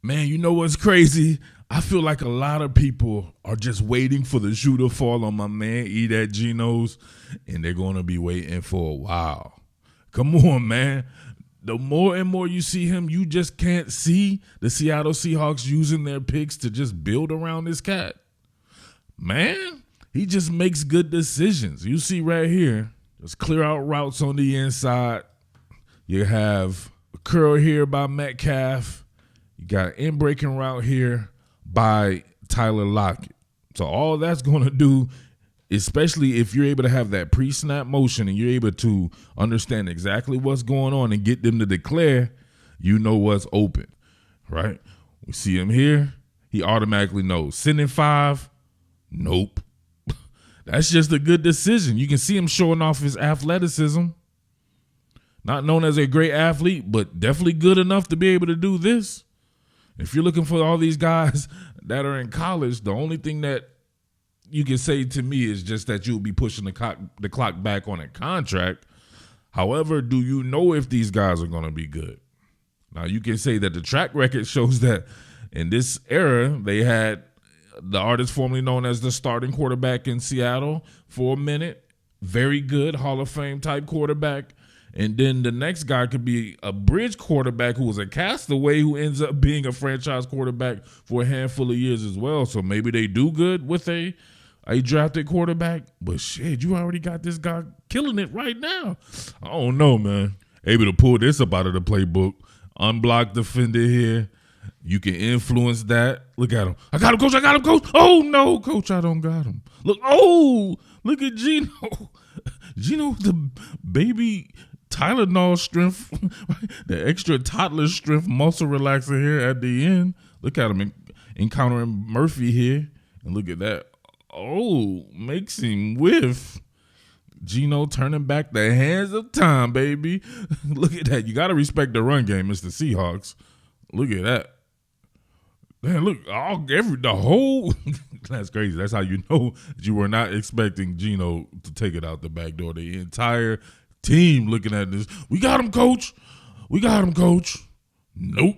Man, you know what's crazy? I feel like a lot of people are just waiting for the shoe to fall on my man At Geno's, and they're going to be waiting for a while. Come on, man. The more and more you see him, you just can't see the Seattle Seahawks using their picks to just build around this cat. Man, he just makes good decisions. You see right here, just clear out routes on the inside. You have a curl here by Metcalf. You got an in-breaking route here by Tyler Lockett. So all that's going to do, especially if you're able to have that pre-snap motion and you're able to understand exactly what's going on and get them to declare, you know what's open, right? We see him here. He automatically knows. Sending 5, nope. That's just a good decision. You can see him showing off his athleticism. Not known as a great athlete, but definitely good enough to be able to do this. If you're looking for all these guys that are in college, the only thing that you can say to me is just that you'll be pushing the clock back on a contract. However, do you know if these guys are going to be good? Now, you can say that the track record shows that in this era, they had the artist formerly known as the starting quarterback in Seattle for a minute. Very good Hall of Fame type quarterback. And then the next guy could be a bridge quarterback who was a castaway who ends up being a franchise quarterback for a handful of years as well. So maybe they do good with a drafted quarterback. But shit, you already got this guy killing it right now. I don't know, man. Able to pull this up out of the playbook. Unblocked defender here. You can influence that. Look at him. I got him, coach. I got him, coach. Oh, no, coach, I don't got him. Look at Geno. Geno, the baby Tylenol strength, the extra toddler strength muscle relaxer here at the end. Look at him encountering Murphy here. And look at that. Oh, makes him whiff. Geno turning back the hands of time, baby. Look at that. You got to respect the run game, Mr. Seahawks. Look at that. Man, look, the whole that's crazy. That's how you know that you were not expecting Geno to take it out the back door. The entire team looking at this. We got him, coach. We got him, coach. Nope.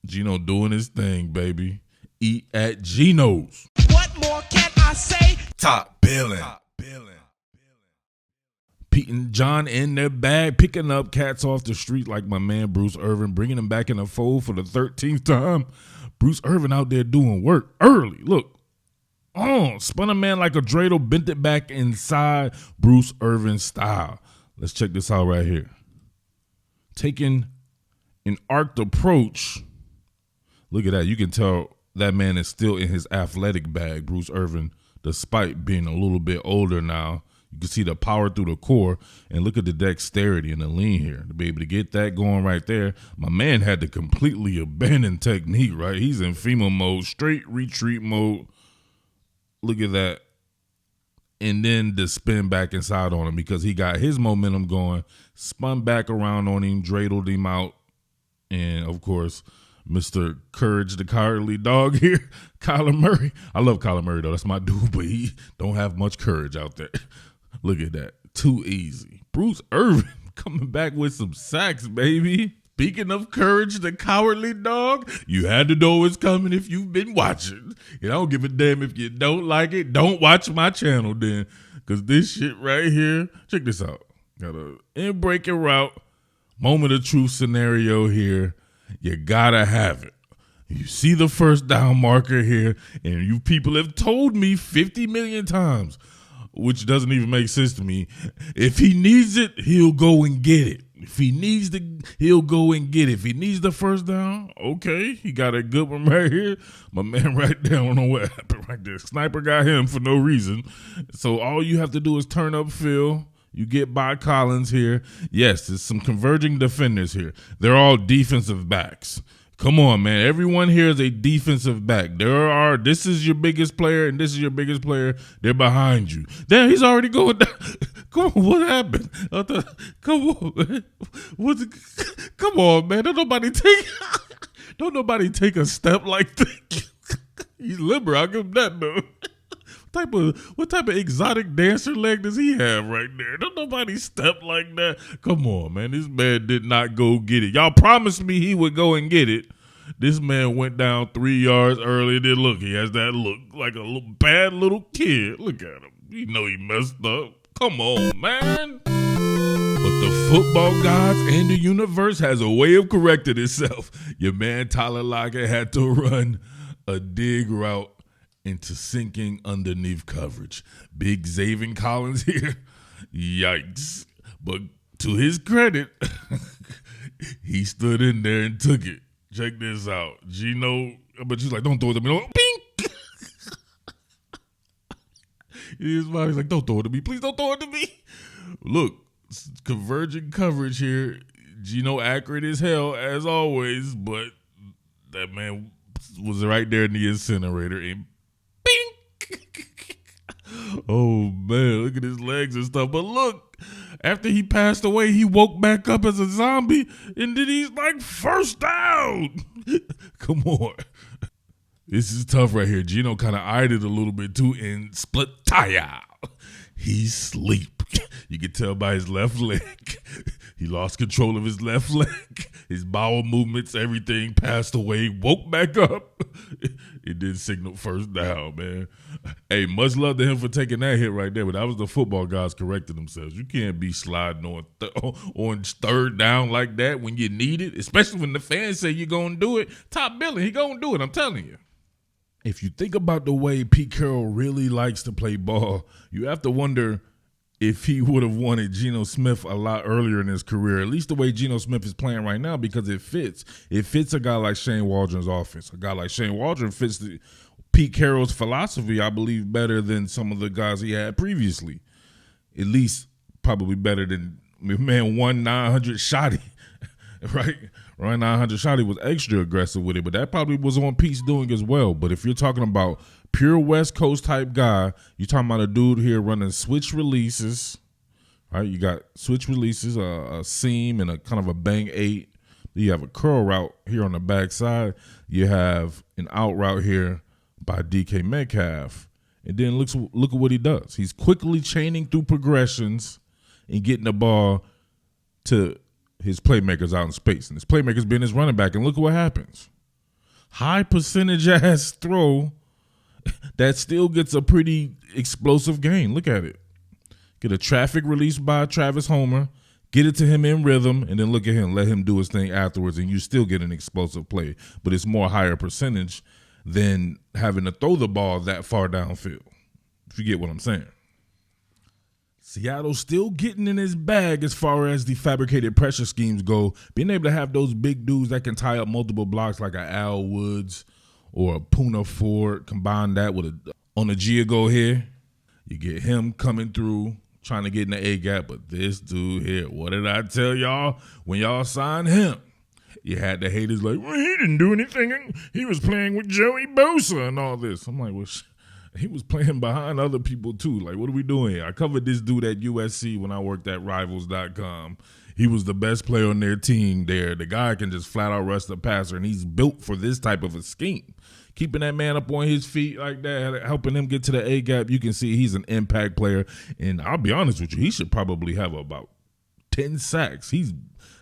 Geno doing his thing, baby. Eat at Geno's. What more can I say? Top Billin. Pete and John in their bag, picking up cats off the street like my man Bruce Irvin, bringing them back in the fold for the 13th time. Bruce Irvin out there doing work early. Look. Spun a man like a dreidel, bent it back inside Bruce Irvin style. Let's check this out right here. Taking an arced approach. Look at that. You can tell that man is still in his athletic bag, Bruce Irvin, despite being a little bit older now. You can see the power through the core, and look at the dexterity and the lean here. To be able to get that going right there, my man had to completely abandon technique, right? He's in FEMA mode, straight retreat mode. Look at that. And then the spin back inside on him because he got his momentum going, spun back around on him, dreidled him out. And, of course, Mr. Courage, the cowardly dog here, Kyler Murray. I love Kyler Murray, though. That's my dude, but he don't have much courage out there. Look at that. Too easy. Bruce Irvin coming back with some sacks, baby. Speaking of courage, the cowardly dog, you had to know it's coming if you've been watching. And I don't give a damn if you don't like it. Don't watch my channel then. Because this shit right here, check this out. Got a in-breaking route, moment of truth scenario here. You gotta have it. You see the first down marker here, and you people have told me 50 million times, which doesn't even make sense to me. If he needs it, he'll go and get it. If he needs he'll go and get it. If he needs the first down, okay, he got a good one right here. My man right there, I don't know what happened right there. Sniper got him for no reason. So all you have to do is turn up field. You get by Collins here. Yes, there's some converging defenders here. They're all defensive backs. Come on, man. Everyone here is a defensive back. This is your biggest player, and this is your biggest player. They're behind you. Damn, he's already going down. Come on, what happened? Come on, man. Come on, man. Don't nobody take a step like that. He's limber. I'll give him that, though. What type of exotic dancer leg does he have right there? Don't nobody step like that. Come on, man. This man did not go get it. Y'all promised me he would go and get it, This man went down 3 yards early. Then look, he has that look like a little bad little kid. Look at him. You know he messed up. Come on, man. But the football gods and the universe has a way of correcting itself. Your man Tyler Lockett had to run a dig route into sinking underneath coverage. Big Zaven Collins here. Yikes. But to his credit, he stood in there and took it. Check this out. Geno, but she's like, don't throw it to me. Bing! His body's like, don't throw it to me. Please don't throw it to me. Look, converging coverage here. Geno accurate as hell, as always, but that man was right there in the incinerator and bing! Oh, man, look at his legs and stuff. But look, after he passed away, he woke back up as a zombie, and then he's like, first down. Come on. This is tough right here. Geno kind of eyed it a little bit, too, and split tire. He's asleep. You can tell by his left leg. He lost control of his left leg. His bowel movements, everything passed away, woke back up. It did signal first down, man. Hey, much love to him for taking that hit right there, but that was the football guys correcting themselves. You can't be sliding on third down like that when you need it, especially when the fans say you're going to do it. Top Billin, he going to do it, I'm telling you. If you think about the way Pete Carroll really likes to play ball, you have to wonder if he would have wanted Geno Smith a lot earlier in his career, at least the way Geno Smith is playing right now, because it fits. It fits a guy like Shane Waldron's offense. A guy like Shane Waldron fits Pete Carroll's philosophy, I believe, better than some of the guys he had previously. At least probably better than, man, 900 shotty, right? Ryan 900 shotty was extra aggressive with it, but that probably was on Pete's doing as well. But if you're talking about pure West Coast type guy, you're talking about a dude here running switch releases, right? You got switch releases, a seam, and a kind of a bang 8. You have a curl route here on the backside. You have an out route here by DK Metcalf. And then look at what he does. He's quickly chaining through progressions and getting the ball to his playmakers out in space. And his playmakers being his running back. And look at what happens. High percentage ass throw that still gets a pretty explosive gain. Look at it. Get a traffic release by Travis Homer, get it to him in rhythm, and then look at him, let him do his thing afterwards, and you still get an explosive play. But it's more higher percentage than having to throw the ball that far downfield, if you get what I'm saying. Seattle's still getting in his bag as far as the fabricated pressure schemes go. Being able to have those big dudes that can tie up multiple blocks like a Al Woods or a Puna Ford, combine that with on a Giago here. You get him coming through, trying to get in the A-gap. But this dude here, what did I tell y'all when y'all signed him? You had the haters like, well, he didn't do anything. He was playing with Joey Bosa and all this. I'm like, well, he was playing behind other people too. Like, what are we doing here? I covered this dude at USC when I worked at Rivals.com. He was the best player on their team there. The guy can just flat out rush the passer, and he's built for this type of a scheme. Keeping that man up on his feet like that, helping him get to the A-gap, you can see he's an impact player. And I'll be honest with you, he should probably have about 10 sacks. He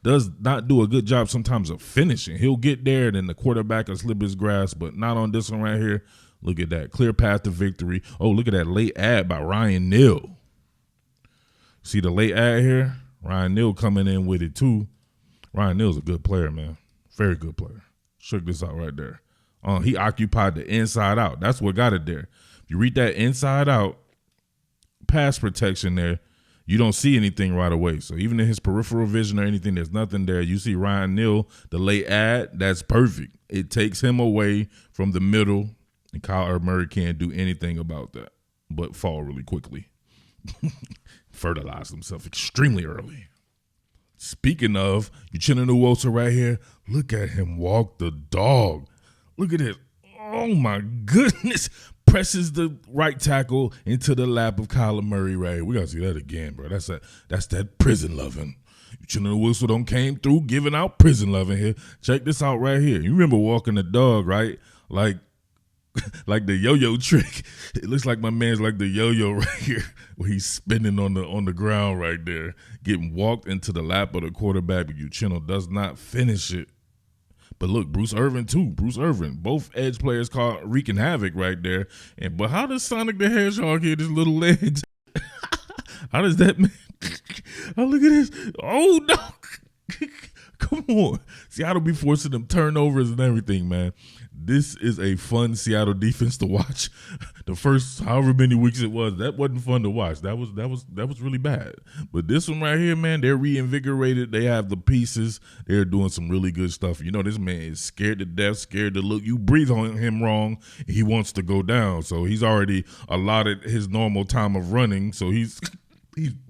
does not do a good job sometimes of finishing. He'll get there, and then the quarterback will slip his grasp, but not on this one right here. Look at that. Clear path to victory. Oh, look at that late ad by Ryan Neal. See the late ad here? Ryan Neal coming in with it too. Ryan Neal's a good player, man. Very good player. Check this out right there. He occupied the inside out. That's what got it there. If you read that inside out pass protection there, you don't see anything right away. So even in his peripheral vision or anything, there's nothing there. You see Ryan Neal, the late ad, that's perfect. It takes him away from the middle, and Kyle Murray can't do anything about that but fall really quickly. Fertilize himself extremely early. Speaking of, Uchenna Nwosu right here, look at him walk the dog. Look at it. Oh, my goodness. Presses the right tackle into the lap of Kyler Murray right here. We got to see that again, bro. That's that prison loving. Uchenna Nwosu done came through giving out prison loving here. Check this out right here. You remember walking the dog, right? Like the yo-yo trick. It looks like my man's like the yo-yo right here, where he's spinning on the ground right there, getting walked into the lap of the quarterback, but Uchenna does not finish it. But look, Bruce Irvin too. Bruce Irvin. Both edge players caught wreaking havoc right there. But how does Sonic the Hedgehog hit his little legs? How does that man? Oh, look at this. Oh, no. Come on. Seattle be forcing them turnovers and everything, man. This is a fun Seattle defense to watch. The first however many weeks it was, that wasn't fun to watch. That was really bad. But this one right here, man, they're reinvigorated. They have the pieces. They're doing some really good stuff. You know, this man is scared to death, scared to look. You breathe on him wrong, he wants to go down. So he's already allotted his normal time of running. So he's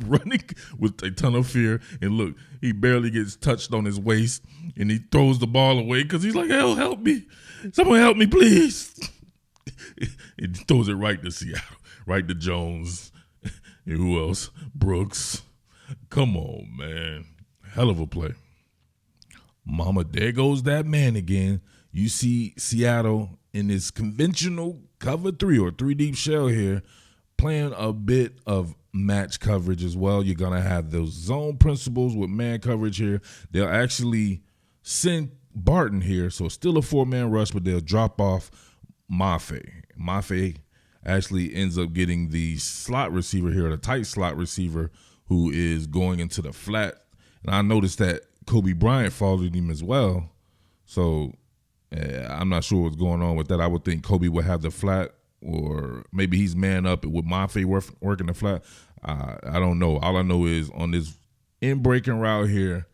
running with a ton of fear. And look, he barely gets touched on his waist, and he throws the ball away because he's like, hell, help me. Someone help me, please. He throws it right to Seattle, right to Jones. And who else? Brooks. Come on, man. Hell of a play. Mama, there goes that man again. You see Seattle in this conventional cover 3 or 3 deep shell here, playing a bit of match coverage as well. You're going to have those zone principles with man coverage here. They'll actually send Barton here, so still a 4-man rush, but they'll drop off Mafe. Mafe actually ends up getting the slot receiver here, the tight slot receiver, who is going into the flat. And I noticed that Kobe Bryant followed him as well. So I'm not sure what's going on with that. I would think Kobe would have the flat, or maybe he's man up with Mafe working the flat. I don't know. All I know is on this in-breaking route here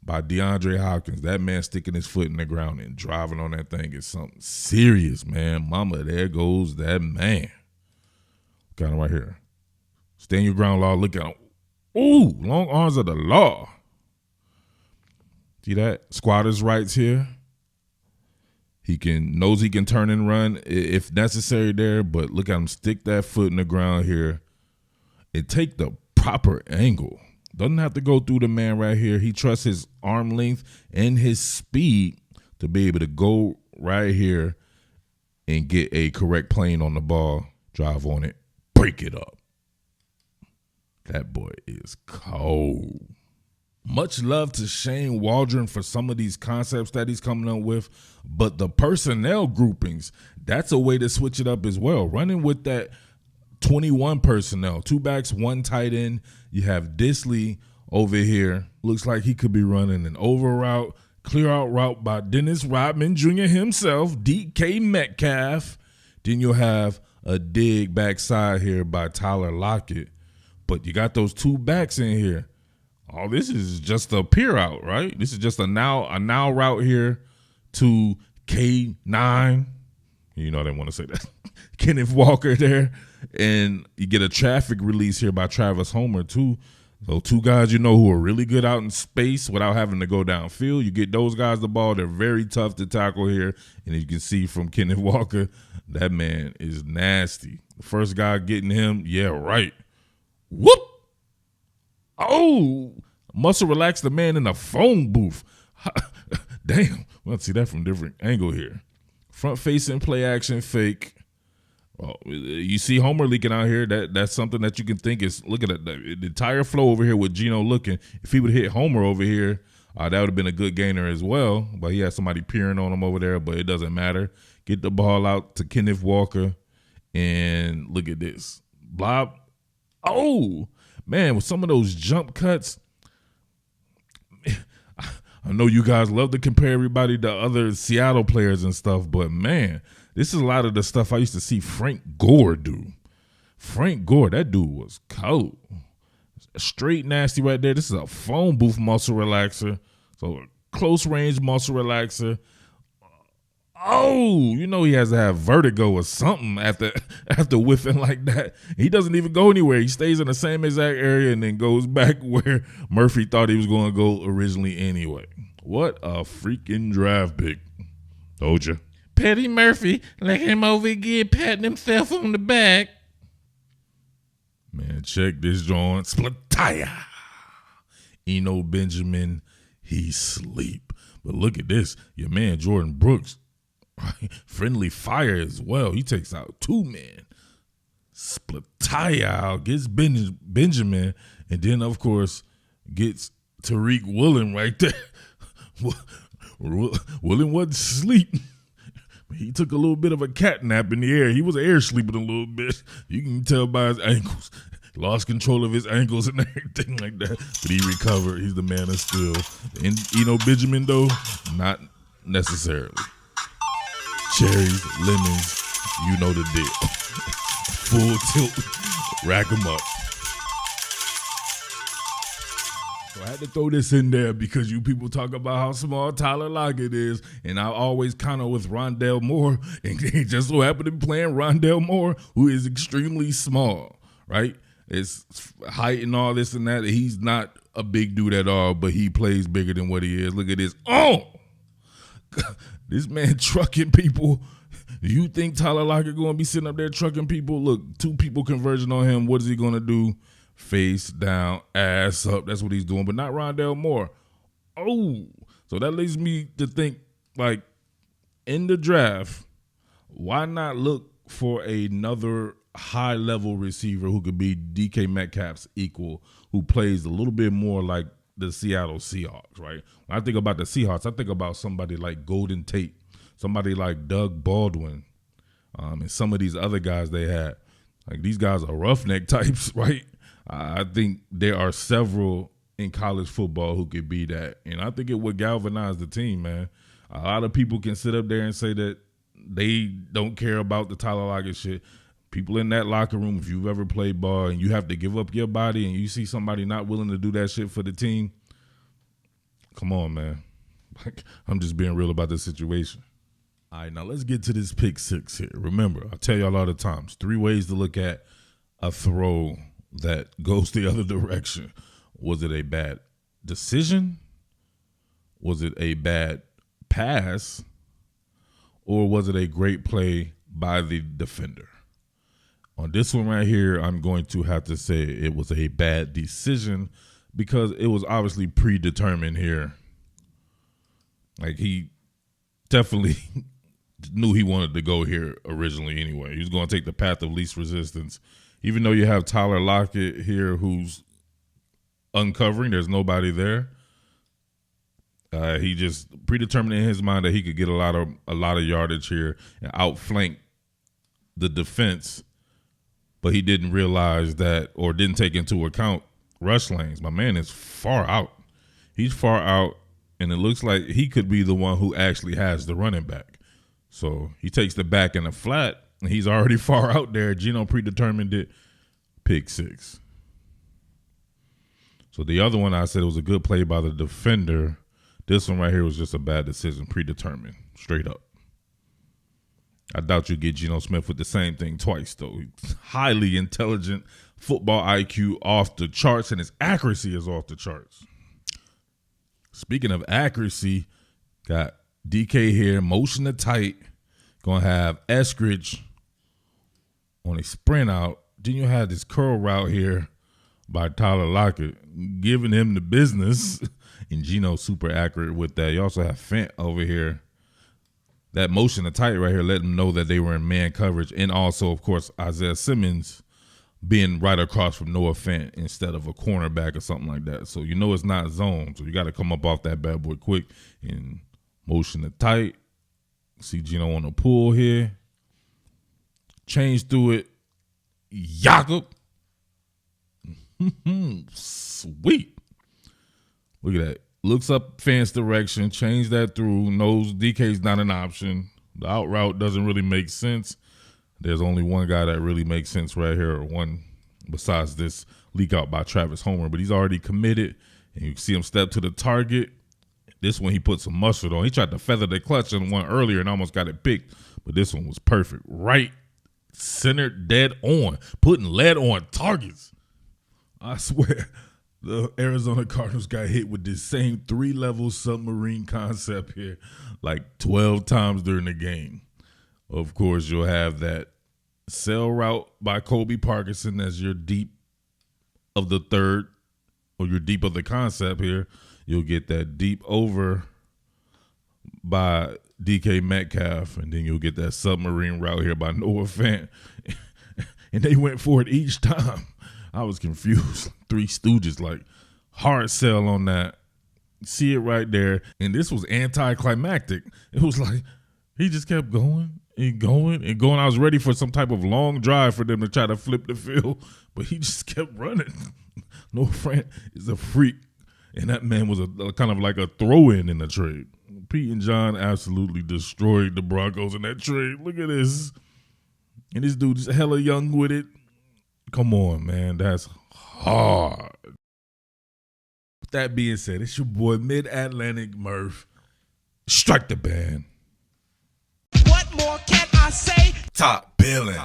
by DeAndre Hopkins, that man sticking his foot in the ground and driving on that thing is something serious, man. Mama, there goes that man. Got him right here. Stand your ground, law. Look at him. Ooh, long arms of the law. See that? Squatters' rights here. Knows he can turn and run if necessary there, but look at him stick that foot in the ground here and take the proper angle. Doesn't have to go through the man right here. He trusts his arm length and his speed to be able to go right here and get a correct plane on the ball, drive on it, break it up. That boy is cold. Much love to Shane Waldron for some of these concepts that he's coming up with, but the personnel groupings, that's a way to switch it up as well. Running with that 21 personnel, 2 backs, 1 tight end. You have Disley over here. Looks like he could be running an over route, clear out route by Dennis Rodman Jr. himself, DK Metcalf. Then you'll have a dig backside here by Tyler Lockett. But you got those 2 backs in here. Oh, this is just a peer out, right? This is just a now route here to K9. You know I didn't want to say that. Kenneth Walker there. And you get a traffic release here by Travis Homer, too. So 2 guys who are really good out in space without having to go downfield. You get those guys the ball. They're very tough to tackle here. And you can see from Kenneth Walker, that man is nasty. The first guy getting him, yeah, right. Whoop! Oh! Muscle relax the man in the phone booth. Damn. Let's see that from a different angle here. Front-facing play action fake. Well, you see Homer leaking out here. That's something that you can think is, look at it, the entire flow over here with Geno looking. If he would hit Homer over here, that would have been a good gainer as well. But he had somebody peering on him over there, but it doesn't matter. Get the ball out to Kenneth Walker, and look at this. Blob. Oh, man, with some of those jump cuts, I know you guys love to compare everybody to other Seattle players and stuff, but, man, this is a lot of the stuff I used to see Frank Gore do. Frank Gore, that dude was cold. Straight nasty right there. This is a phone booth muscle relaxer. So a close range muscle relaxer. Oh, he has to have vertigo or something after whiffing like that. He doesn't even go anywhere. He stays in the same exact area and then goes back where Murphy thought he was going to go originally anyway. What a freaking draft pick. Told you. Petty Murphy, let him over again patting himself on the back. Man, check this joint. Splataya. Eno Benjamin, he sleep. But look at this. Your man, Jordan Brooks, friendly fire as well. He takes out 2 men. Splataya out, gets Benjamin, and then, of course, gets Tariq Woolen right there. William wasn't asleep. He took a little bit of a cat nap in the air. He was air sleeping a little bit. You can tell by his ankles. Lost control of his ankles and everything like that. But he recovered. He's the man of steel. And Benjamin, though, not necessarily. Cherries, lemons, you know the deal. Full tilt, rack them up. So I had to throw this in there because you people talk about how small Tyler Lockett is, and I always counter with Rondale Moore, and he just so happened to be playing Rondale Moore, who is extremely small, right? It's height and all this and that. He's not a big dude at all, but he plays bigger than what he is. Look at this. Oh! This man trucking people. Do you think Tyler Lockett going to be sitting up there trucking people? Look, 2 people converging on him. What is he going to do? Face down, ass up. That's what he's doing, but not Rondale Moore. Oh, so that leads me to think, like, in the draft, why not look for another high-level receiver who could be DK Metcalf's equal, who plays a little bit more like the Seattle Seahawks, right? When I think about the Seahawks, I think about somebody like Golden Tate, somebody like Doug Baldwin, and some of these other guys they had. Like, these guys are roughneck types, right? I think there are several in college football who could be that. And I think it would galvanize the team, man. A lot of people can sit up there and say that they don't care about the Tyler Lockett shit. People in that locker room, if you've ever played ball and you have to give up your body and you see somebody not willing to do that shit for the team, come on, man. Like, I'm just being real about this situation. All right, now let's get to this pick 6 here. Remember, I tell y'all all the times, 3 ways to look at a throw that goes the other direction. Was it a bad decision? Was it a bad pass? Or was it a great play by the defender? On this one right here, I'm going to have to say it was a bad decision because it was obviously predetermined here. Like, he definitely knew he wanted to go here originally anyway. He was going to take the path of least resistance. Even though you have Tyler Lockett here who's uncovering, there's nobody there. He just predetermined in his mind that he could get a lot of yardage here and outflank the defense, but he didn't realize that or didn't take into account rush lanes. My man is far out. He's far out, and it looks like he could be the one who actually has the running back. So he takes the back in the flat, and he's already far out there. Geno predetermined it. Pick 6. So the other one I said was a good play by the defender. This one right here was just a bad decision, predetermined, straight up. I doubt you get Geno Smith with the same thing twice, though. He's highly intelligent, football IQ off the charts, and his accuracy is off the charts. Speaking of accuracy, got DK here, motion to tight, going to have Eskridge on a sprint out. Then you have this curl route here by Tyler Lockett, giving him the business. And Geno super accurate with that. You also have Fent over here. That motion to tight right here let them know that they were in man coverage. And also, of course, Isaiah Simmons being right across from Noah Fent instead of a cornerback or something like that. So you know it's not zone. So you got to come up off that bad boy quick and motion to tight. See Geno on the pull here. Change through it. Jakob. Sweet. Look at that. Looks up Fant's direction. Change that through. Knows DK's not an option. The out route doesn't really make sense. There's only one guy that really makes sense right here, or one besides this leak out by Travis Homer. But he's already committed, and you see him step to the target. This one he put some mustard on. He tried to feather the clutch on one earlier and almost got it picked. But this one was perfect. Right, centered, dead on. Putting lead on targets. I swear. The Arizona Cardinals got hit with this same 3-level submarine concept here like 12 times during the game. Of course, you'll have that sail route by Kobe Parkinson as your deep of the third, or your deep of the concept here. You'll get that deep over by DK Metcalf, and then you'll get that submarine route here by Noah Fant. And they went for it each time. I was confused. Three Stooges, like, hard sell on that. See it right there. And this was anticlimactic. It was like he just kept going and going and going. I was ready for some type of long drive for them to try to flip the field, but he just kept running. No friend is a freak. And that man was a kind of like a throw-in in the trade. Pete and John absolutely destroyed the Broncos in that trade. Look at this. And this dude's hella young with it. Come on, man. That's hard. With that being said, it's your boy Mid-Atlantic Murph. Strike the band. What more can I say? Top Billin.